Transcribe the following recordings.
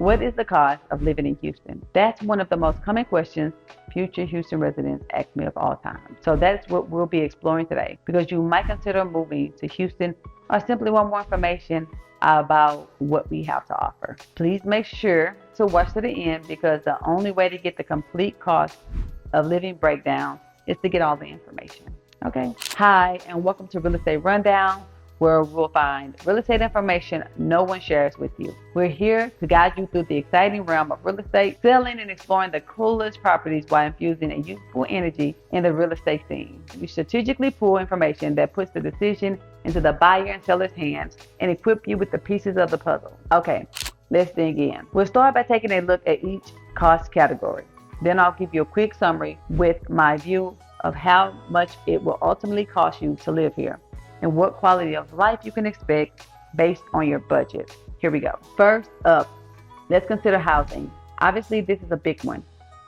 What is the cost of living in Houston? That's one of the most common questions future Houston residents ask me of all time. So that's what we'll be exploring today, because you might consider moving to Houston or simply want more information about what we have to offer. Please make sure to watch to the end, because the only way to get the complete cost of living breakdown is to get all the information. Okay. Hi, and welcome to Real Estate Rundown, where we'll find real estate information no one shares with you. We're here to guide you through the exciting realm of real estate, selling and exploring the coolest properties while infusing a youthful energy in the real estate scene. We strategically pull information that puts the decision into the buyer and seller's hands and equip you with the pieces of the puzzle. Okay, let's dig in. We'll start by taking a look at each cost category. Then I'll give you a quick summary with my view of how much it will ultimately cost you to live here and what quality of life you can expect based on your budget. Here we go. First up, let's consider housing. Obviously, this is a big one.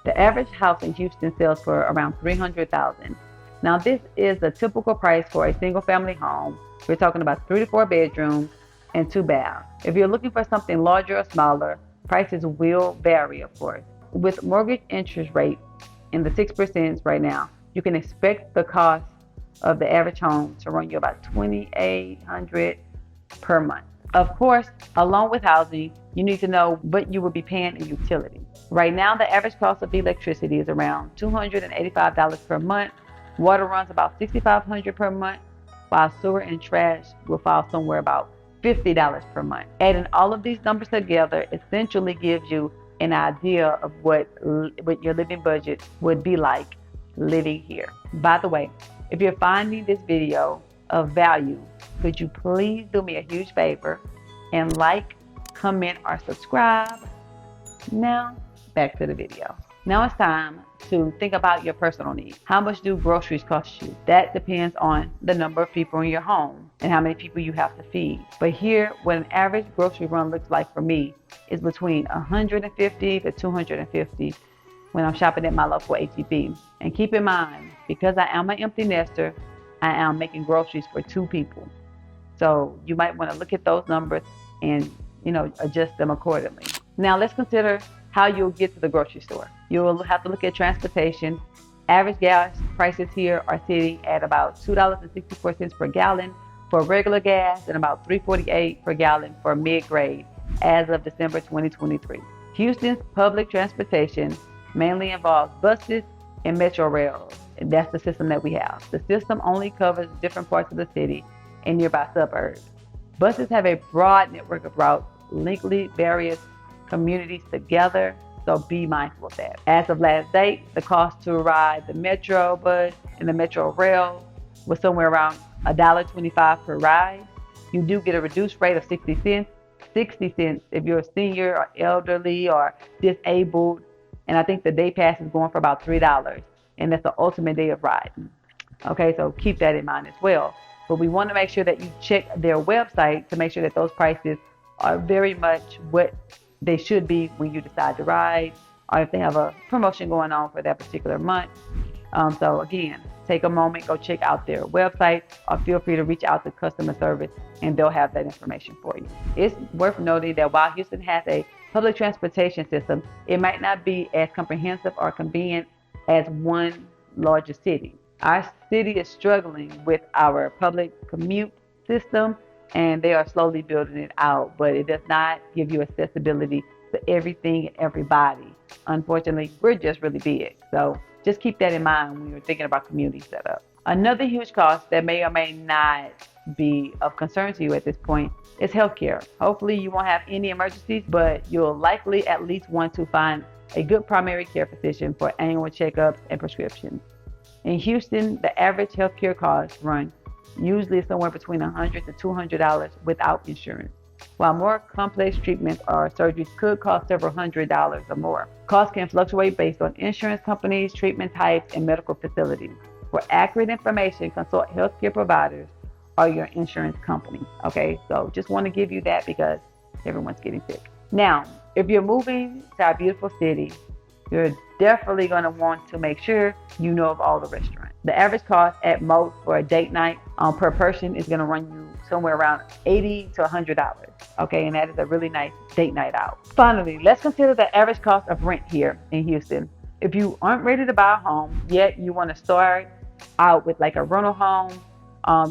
The average house in Houston sells for around $300,000. Now, this is the typical price for a single family home. We're talking about 3 to 4 bedrooms and 2 baths. If you're looking for something larger or smaller, prices will vary, of course. With mortgage interest rate in the 6% right now, you can expect the cost of the average home to run you about $2,800 per month. Of course, along with housing, you need to know what you will be paying in utilities. Right now, the average cost of electricity is around $285 per month. Water runs about $6,500 per month, while sewer and trash will fall somewhere about $50 per month. Adding all of these numbers together essentially gives you an idea of what your living budget would be like living here. By the way, if you're finding this video of value, could you please do me a huge favor and like, comment, or subscribe? Now, back to the video. Now it's time to think about your personal needs. How much do groceries cost you? That depends on the number of people in your home and how many people you have to feed. But here, what an average grocery run looks like for me is between $150 to $250 when I'm shopping at my local H-E-B. And keep in mind, because I am an empty nester, I am making groceries for 2 people. So you might want to look at those numbers and, adjust them accordingly. Now let's consider how you'll get to the grocery store. You'll have to look at transportation. Average gas prices here are sitting at about $2.64 per gallon for regular gas and about $3.48 per gallon for mid-grade as of December 2023. Houston's public transportation mainly involves buses and metro rails. And that's the system that we have. The system only covers different parts of the city and nearby suburbs. Buses have a broad network of routes linking various communities together, so be mindful of that. As of last date, the cost to ride the metro bus and the metro rail was somewhere around $1.25 per ride. You do get a reduced rate of 60 cents. 60 cents if you're a senior or elderly or disabled. And I think the day pass is going for about $3. And that's the ultimate day of riding. Okay, so keep that in mind as well. But we want to make sure that you check their website to make sure that those prices are very much what they should be when you decide to ride, or if they have a promotion going on for that particular month. So again, take a moment, go check out their website, or feel free to reach out to customer service and they'll have that information for you. It's worth noting that while Houston has a public transportation system, it might not be as comprehensive or convenient as one larger city. Our city is struggling with our public commute system, and they are slowly building it out, but it does not give you accessibility to everything and everybody. Unfortunately, we're just really big. So just keep that in mind when you're thinking about community setup. Another huge cost that may or may not be of concern to you at this point is healthcare. Hopefully you won't have any emergencies, but you'll likely at least want to find a good primary care physician for annual checkups and prescriptions. In Houston, the average healthcare cost run usually is somewhere between $100 to $200 without insurance, while more complex treatments or surgeries could cost several $100s or more. Costs can fluctuate based on insurance companies, treatment types, and medical facilities. For accurate information, consult healthcare providers or your insurance company. Okay, so just want to give you that because everyone's getting sick. Now, if you're moving to our beautiful city, you're definitely going to want to make sure you know of all the restaurants. The average cost at most for a date night per person is going to run you somewhere around $80 to $100. Okay, and that is a really nice date night out. Finally, let's consider the average cost of rent here in Houston. If you aren't ready to buy a home yet, you want to start out with like a rental home.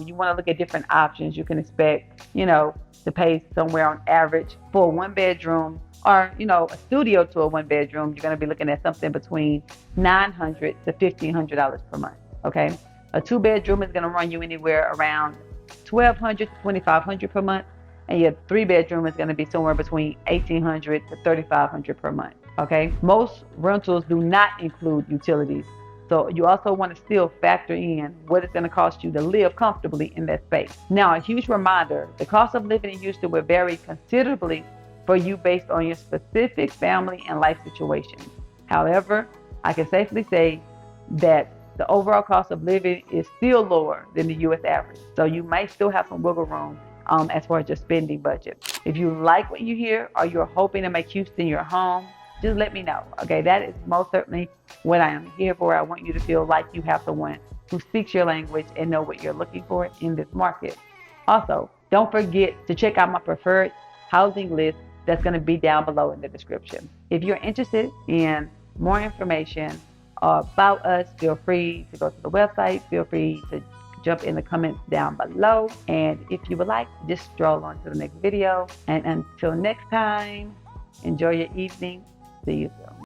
You want to look at different options. You can expect, to pay somewhere on average for a one bedroom or, a studio to a one bedroom. You're going to be looking at something between $900 to $1,500 per month. Okay. A two bedroom is going to run you anywhere around $1,200 to $2,500 per month. And your three bedroom is going to be somewhere between $1,800 to $3,500 per month. Okay. Most rentals do not include utilities. So you also want to still factor in what it's going to cost you to live comfortably in that space. Now, a huge reminder, the cost of living in Houston will vary considerably for you based on your specific family and life situation. However, I can safely say that the overall cost of living is still lower than the U.S. average. So you might still have some wiggle room as far as your spending budget. If you like what you hear or you're hoping to make Houston your home, just let me know. Okay, that is most certainly what I am here for. I want you to feel like you have someone who speaks your language and know what you're looking for in this market. Also, don't forget to check out my preferred housing list that's going to be down below in the description. If you're interested in more information about us, feel free to go to the website. Feel free to jump in the comments down below. And if you would like, just stroll on to the next video. And until next time, enjoy your evening. See you soon.